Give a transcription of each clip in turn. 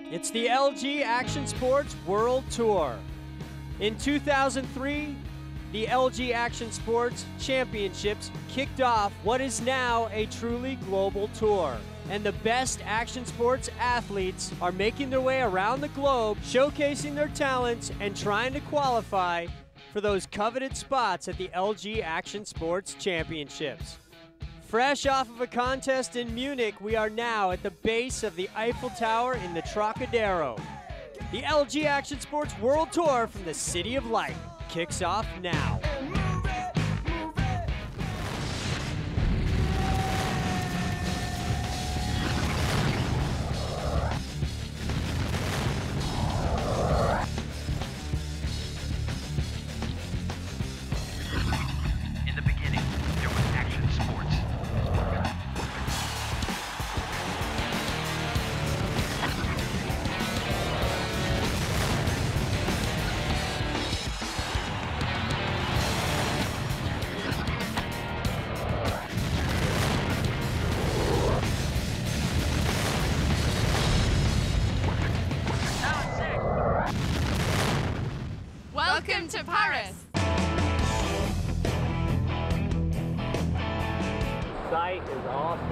It's the LG Action Sports World Tour. In 2003, the LG Action Sports Championships kicked off what is now a truly global tour. And the best action sports athletes are making their way around the globe, showcasing their talents and trying to qualify for those coveted spots at the LG Action Sports Championships. Fresh off of a contest in Munich, we are now at the base of the Eiffel Tower in the Trocadero. The LG Action Sports World Tour from the City of Light kicks off now. Welcome to Paris! Sight is awesome.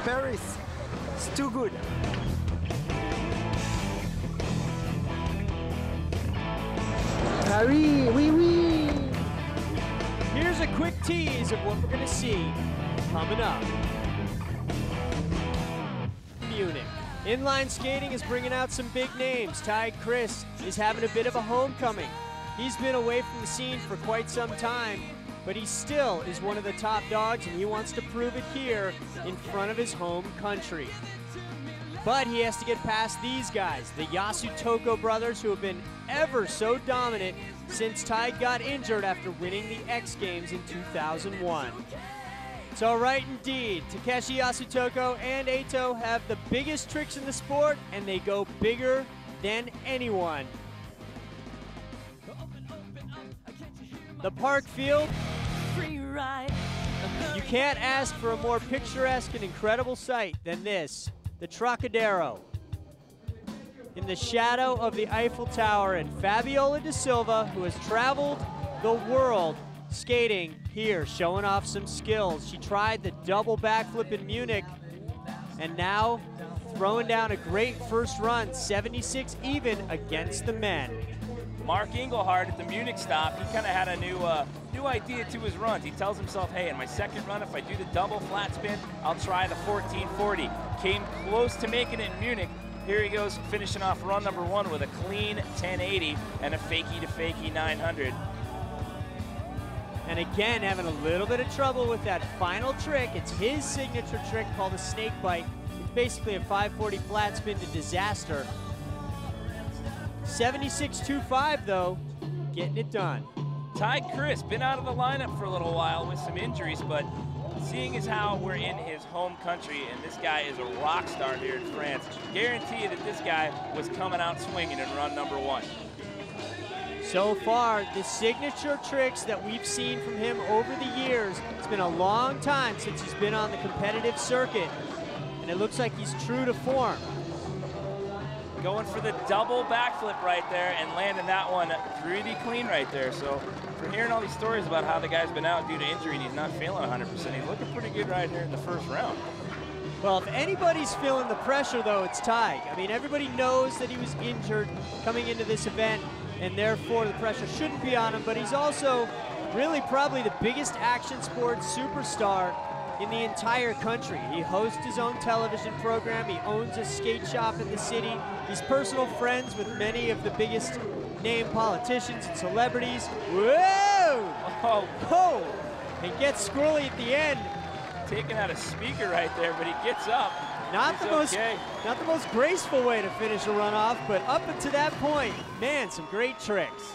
Paris, it's too good. Paris, oui, oui! Here's a quick tease of what we're gonna see coming up. Munich. Inline skating is bringing out some big names. Taig Khris is having a bit of a homecoming. He's been away from the scene for quite some time, but he still is one of the top dogs, and he wants to prove it here in front of his home country. But he has to get past these guys, the Yasutoko brothers, who have been ever so dominant since Taig got injured after winning the X Games in 2001. So right indeed, Takeshi, Yasutoko, and Eito have the biggest tricks in the sport, and they go bigger than anyone. The park field, you can't ask for a more picturesque and incredible sight than this, the Trocadero. In the shadow of the Eiffel Tower, and Fabiola da Silva, who has traveled the world skating here, showing off some skills. She tried the double backflip in Munich, and now throwing down a great first run, 76 even against the men. Mark Engelhardt at the Munich stop, he kind of had a new idea to his runs. He tells himself, hey, in my second run, if I do the double flat spin, I'll try the 1440. Came close to making it in Munich. Here he goes, finishing off run number one with a clean 1080 and a fakie to fakie 900. And again, having a little bit of trouble with that final trick. It's his signature trick called a snake bite. It's basically a 540 flat spin to disaster. 76.25 though, getting it done. Taig Khris been out of the lineup for a little while with some injuries, but seeing as how we're in his home country and this guy is a rock star here in France, guarantee that this guy was coming out swinging in run number one. So far, the signature tricks that we've seen from him over the years, it's been a long time since he's been on the competitive circuit, and it looks like he's true to form. Going for the double backflip right there and landing that one pretty clean right there. So for hearing all these stories about how the guy's been out due to injury and he's not feeling 100%, he's looking pretty good right here in the first round. Well, if anybody's feeling the pressure, though, it's Taig. I mean, everybody knows that he was injured coming into this event, and therefore the pressure shouldn't be on him, but he's also really probably the biggest action sports superstar in the entire country. He hosts his own television program, he owns a skate shop in the city, he's personal friends with many of the biggest name politicians and celebrities. Whoa! Oh, oh! And gets squirrely at the end. Taking out a speaker right there, but he gets up. Not the most graceful way to finish a run off, but up until that point, man, some great tricks.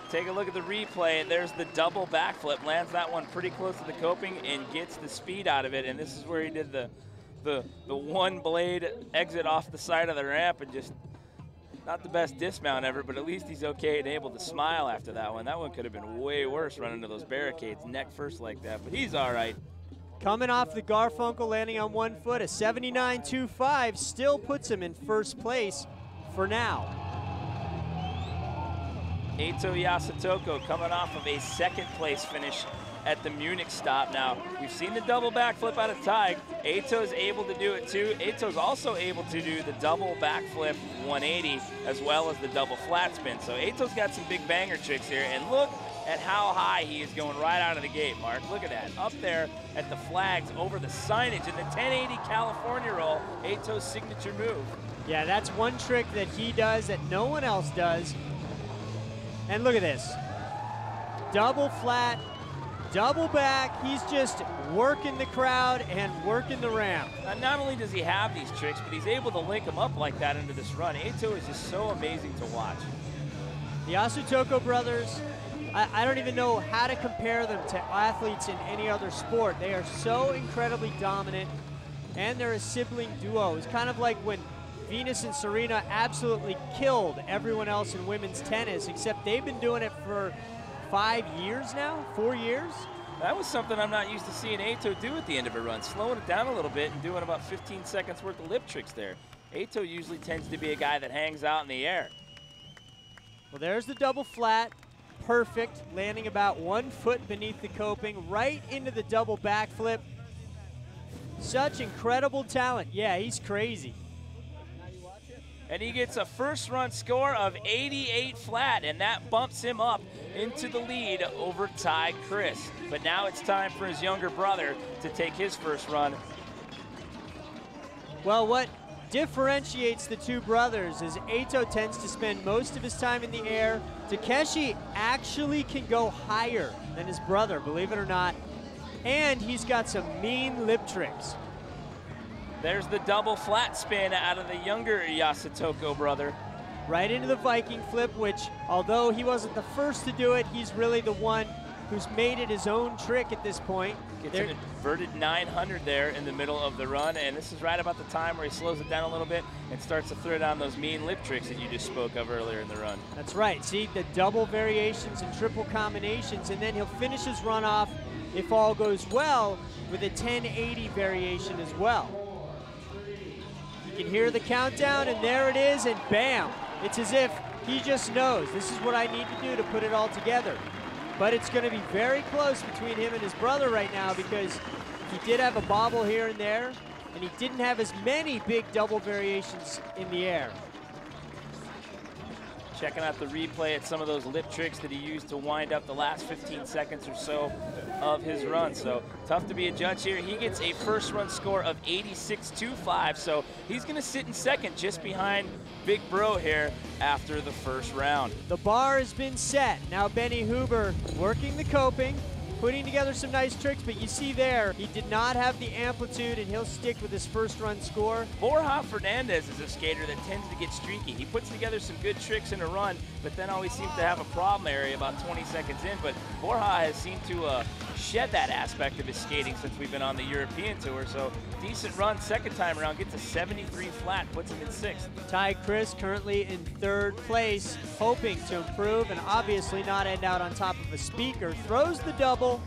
Take a look at the replay. There's the double backflip. Lands that one pretty close to the coping and gets the speed out of it. And this is where he did the one blade exit off the side of the ramp, and just not the best dismount ever, but at least he's okay and able to smile after that one. That one could have been way worse running into those barricades neck first like that, but he's all right. Coming off the Garfunkel, landing on 1 foot, a 79.25 still puts him in first place for now. Eito Yasutoko coming off of a second place finish at the Munich stop. Now, we've seen the double backflip out of Taig. Eito's able to do it too. Eito's also able to do the double backflip 180 as well as the double flat spin. So Eito's got some big banger tricks here, and look at how high he is going right out of the gate, Mark. Look at that, up there at the flags over the signage in the 1080 California roll, Eito's signature move. Yeah, that's one trick that he does that no one else does. And look at this, double flat, double back. He's just working the crowd and working the ramp. Not only does he have these tricks, but he's able to link them up like that into this run. Eito is just so amazing to watch. The Yasutoko brothers, I don't even know how to compare them to athletes in any other sport. They are so incredibly dominant, and they're a sibling duo. It's kind of like when Venus and Serena absolutely killed everyone else in women's tennis, except they've been doing it for 5 years now, 4 years. That was something I'm not used to seeing Eito do at the end of a run, slowing it down a little bit and doing about 15 seconds worth of lip tricks there. Eito usually tends to be a guy that hangs out in the air. Well, there's the double flat, perfect, landing about 1 foot beneath the coping, right into the double backflip. Such incredible talent. Yeah, he's crazy. And he gets a first run score of 88 flat, and that bumps him up into the lead over Taig Khris. But now it's time for his younger brother to take his first run. Well, what differentiates the two brothers is Eito tends to spend most of his time in the air. Takeshi actually can go higher than his brother, believe it or not. And he's got some mean lip tricks. There's the double flat spin out of the younger Yasutoko brother. Right into the Viking flip, which, although he wasn't the first to do it, he's really the one who's made it his own trick at this point. Gets an inverted 900 there in the middle of the run, and this is right about the time where he slows it down a little bit and starts to throw down those mean lip tricks that you just spoke of earlier in the run. That's right. See, the double variations and triple combinations, and then he'll finish his run off, if all goes well, with a 1080 variation as well. You can hear the countdown, and there it is, and bam! It's as if he just knows, this is what I need to do to put it all together. But it's going to be very close between him and his brother right now, because he did have a bobble here and there, and he didn't have as many big double variations in the air. Checking out the replay at some of those lip tricks that he used to wind up the last 15 seconds or so of his run. So tough to be a judge here. He gets a first run score of 86.25, so he's going to sit in second just behind Big Bro here after the first round. The bar has been set. Now Benny Huber working the coping, putting together some nice tricks, but you see there, he did not have the amplitude, and he'll stick with his first run score. Borja Fernandez is a skater that tends to get streaky. He puts together some good tricks in a run, but then always seems to have a problem area about 20 seconds in. But Borja has seemed to shed that aspect of his skating since we've been on the European tour. So decent run, second time around, gets a 73 flat, puts him in sixth. Taig Khris currently in third place, hoping to improve and obviously not end out on top of a speaker. Throws the double,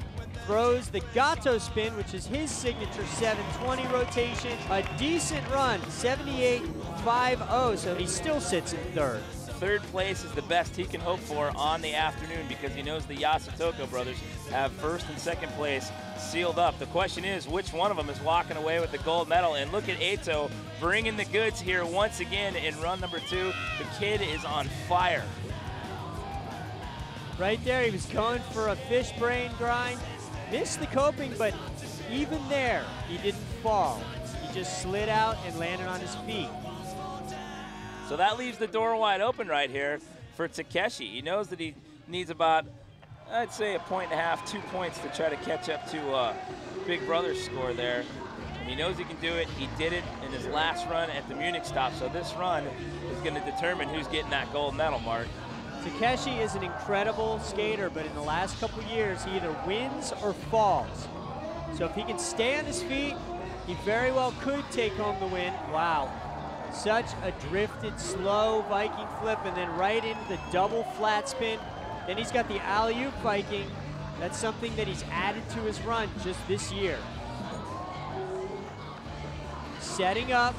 throws the gato spin, which is his signature 720 rotation. A decent run, 78.50, so he still sits in third. Third place is the best he can hope for on the afternoon, because he knows the Yasutoko brothers have first and second place sealed up. The question is, which one of them is walking away with the gold medal? And look at Eito bringing the goods here once again in run number 2. The kid is on fire. Right there, he was going for a fish brain grind. Missed the coping, but even there, he didn't fall. He just slid out and landed on his feet. So that leaves the door wide open right here for Takeshi. He knows that he needs about, I'd say, 1.5, 2 points to try to catch up to Big Brother's score there. And he knows he can do it. He did it in his last run at the Munich stop. So this run is going to determine who's getting that gold medal, Mark. Takeshi is an incredible skater, but in the last couple years, he either wins or falls. So if he can stay on his feet, he very well could take home the win. Wow. Such a drifted, slow Viking flip, and then right into the double flat spin. Then he's got the alley-oop Viking. That's something that he's added to his run just this year. setting up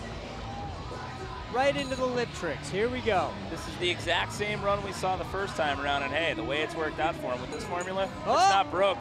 right into the lip tricks. Here we go. This is the exact same run we saw the first time around, and hey, the way it's worked out for him with this formula, Oh! it's not broke.